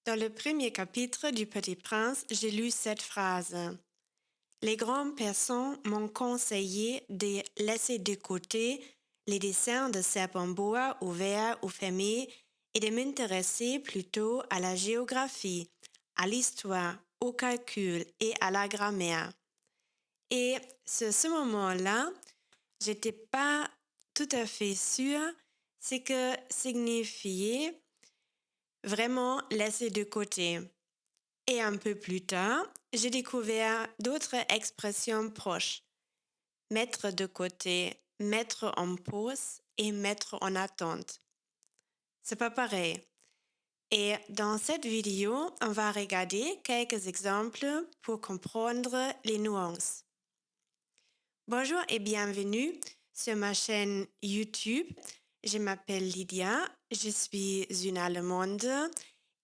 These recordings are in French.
Dans le premier chapitre du Petit Prince, j'ai lu cette phrase. Les grandes personnes m'ont conseillé de laisser de côté les dessins de serpents bois ouverts ou fermés et de m'intéresser plutôt à la géographie, à l'histoire, au calcul et à la grammaire. Et ce moment-là, j'étais pas tout à fait sûre ce que signifiait vraiment laisser de côté. Et un peu plus tard, j'ai découvert d'autres expressions proches. Mettre de côté, mettre en pause et mettre en attente. C'est pas pareil. Et dans cette vidéo, on va regarder quelques exemples pour comprendre les nuances. Bonjour et bienvenue sur ma chaîne YouTube. Je m'appelle Lydia, je suis une Allemande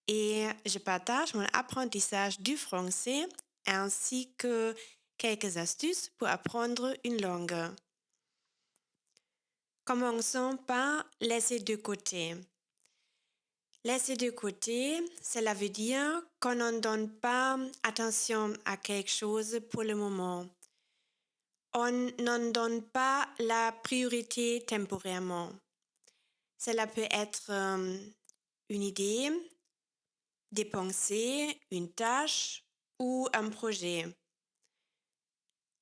et je partage mon apprentissage du français ainsi que quelques astuces pour apprendre une langue. Commençons par laisser de côté. Laisser de côté, cela veut dire qu'on ne donne pas attention à quelque chose pour le moment. On n'en donne pas la priorité temporairement. Cela peut être une idée, des pensées, une tâche ou un projet.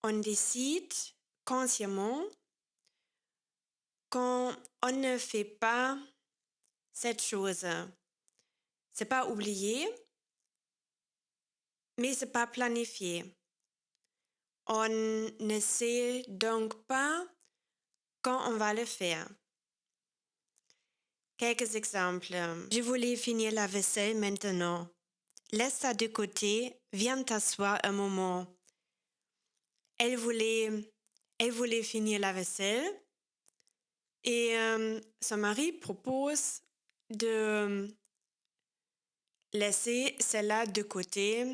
On décide consciemment quand on ne fait pas cette chose. C'est pas oublié, mais c'est pas planifié. On ne sait donc pas quand on va le faire. Quelques exemples. Je voulais finir la vaisselle maintenant. Laisse ça de côté, viens t'asseoir un moment. Elle voulait finir la vaisselle et son mari propose de laisser celle-là de côté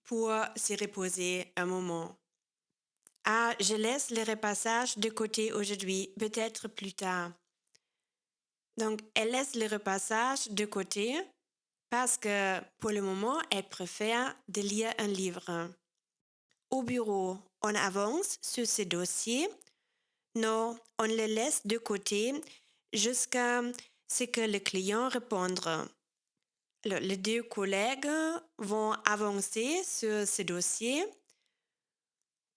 pour se reposer un moment. Ah, je laisse le repassage de côté aujourd'hui, peut-être plus tard. Donc, elle laisse le repassage de côté parce que pour le moment, elle préfère de lire un livre. Au bureau, on avance sur ce dossier. Non, on le laisse de côté jusqu'à ce que le client réponde. Les deux collègues vont avancer sur ce dossier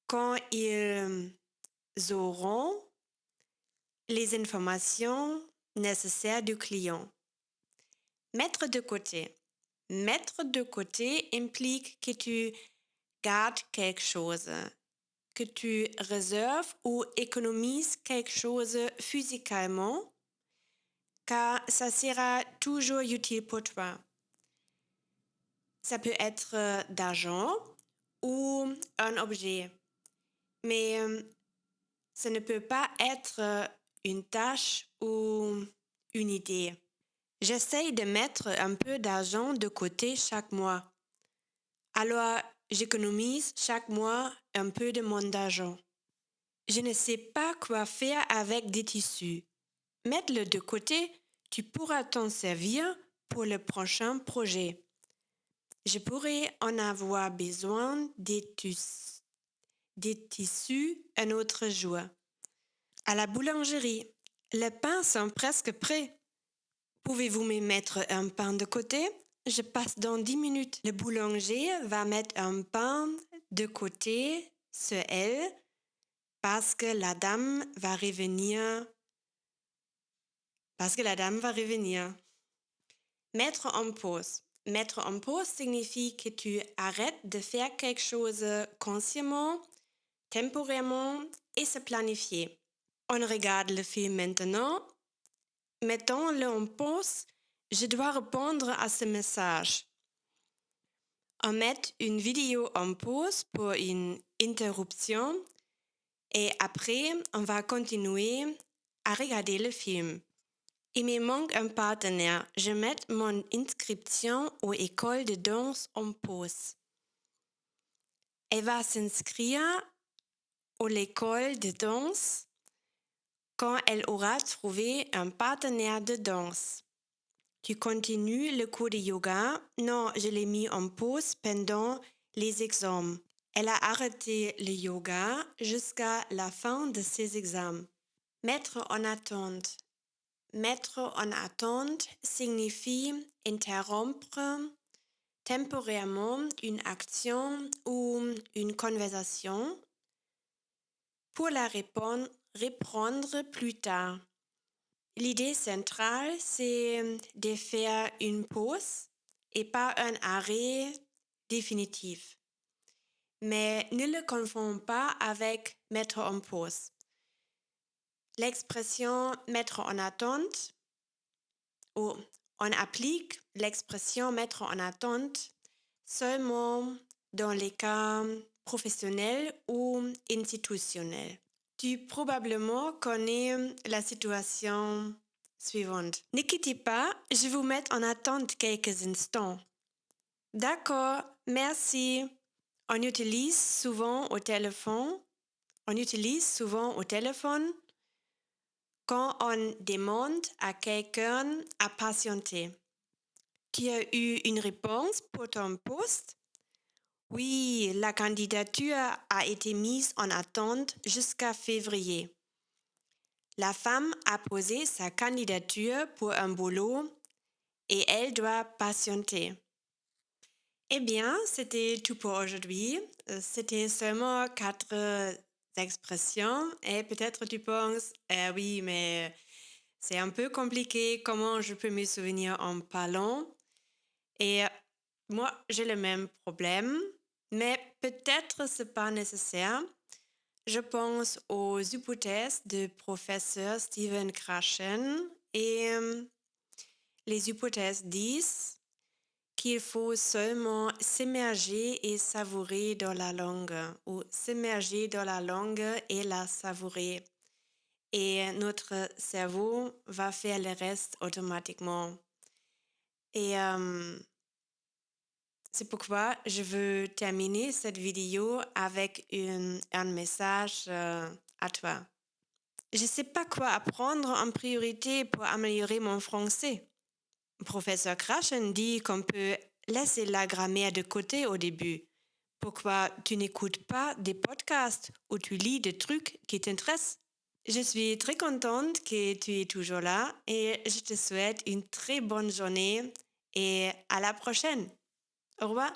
quand ils auront les informations nécessaires du client. Mettre de côté. Mettre de côté implique que tu gardes quelque chose, que tu réserves ou économises quelque chose physiquement, car ça sera toujours utile pour toi. Ça peut être d'argent ou un objet, mais ça ne peut pas être une tâche ou une idée. J'essaye de mettre un peu d'argent de côté chaque mois. Alors, j'économise chaque mois un peu de mon argent. Je ne sais pas quoi faire avec des tissus. Mets-le de côté, tu pourras t'en servir pour le prochain projet. Je pourrais en avoir besoin des tissus un autre jour. À la boulangerie, les pains sont presque prêts. Pouvez-vous me mettre un pain de côté? Je passe dans 10 minutes. Le boulanger va mettre un pain de côté sur elle parce que la dame va revenir. Mettre en pause. Mettre en pause signifie que tu arrêtes de faire quelque chose consciemment, temporairement et se planifier. On regarde le film maintenant. Mettons-le en pause. Je dois répondre à ce message. On met une vidéo en pause pour une interruption et après, on va continuer à regarder le film. Il me manque un partenaire. Je mets mon inscription aux écoles de danse en pause. Elle va s'inscrire à l'école de danse quand elle aura trouvé un partenaire de danse. Tu continues le cours de yoga? Non, je l'ai mis en pause pendant les examens. Elle a arrêté le yoga jusqu'à la fin de ses examens. Mettre en attente. Mettre en attente signifie interrompre temporairement une action ou une conversation pour la reprendre plus tard. L'idée centrale, c'est de faire une pause et pas un arrêt définitif. Mais ne le confondons pas avec mettre en pause. L'expression mettre en attente, ou on applique l'expression mettre en attente seulement dans les cas professionnels ou institutionnels. Tu probablement connais la situation suivante. Ne quittez pas, je vous mets en attente quelques instants. D'accord, merci. On utilise souvent au téléphone quand on demande à quelqu'un à patienter. Tu as eu une réponse pour ton poste? Oui, la candidature a été mise en attente jusqu'à février. La femme a posé sa candidature pour un boulot et elle doit patienter. Eh bien, c'était tout pour aujourd'hui. C'était seulement 4 expressions et peut-être tu penses, oui, mais c'est un peu compliqué, comment je peux me souvenir en parlant? Et moi, j'ai le même problème, mais peut-être c'est pas nécessaire. Je pense aux hypothèses du professeur Stephen Krashen et les hypothèses disent qu'il faut seulement s'immerger et savourer dans la langue ou s'immerger dans la langue et la savourer. Et notre cerveau va faire le reste automatiquement. Et c'est pourquoi je veux terminer cette vidéo avec un message à toi. Je ne sais pas quoi apprendre en priorité pour améliorer mon français. Professeur Krashen dit qu'on peut laisser la grammaire de côté au début. Pourquoi tu n'écoutes pas des podcasts ou tu lis des trucs qui t'intéressent? Je suis très contente que tu es toujours là et je te souhaite une très bonne journée et à la prochaine. Au revoir.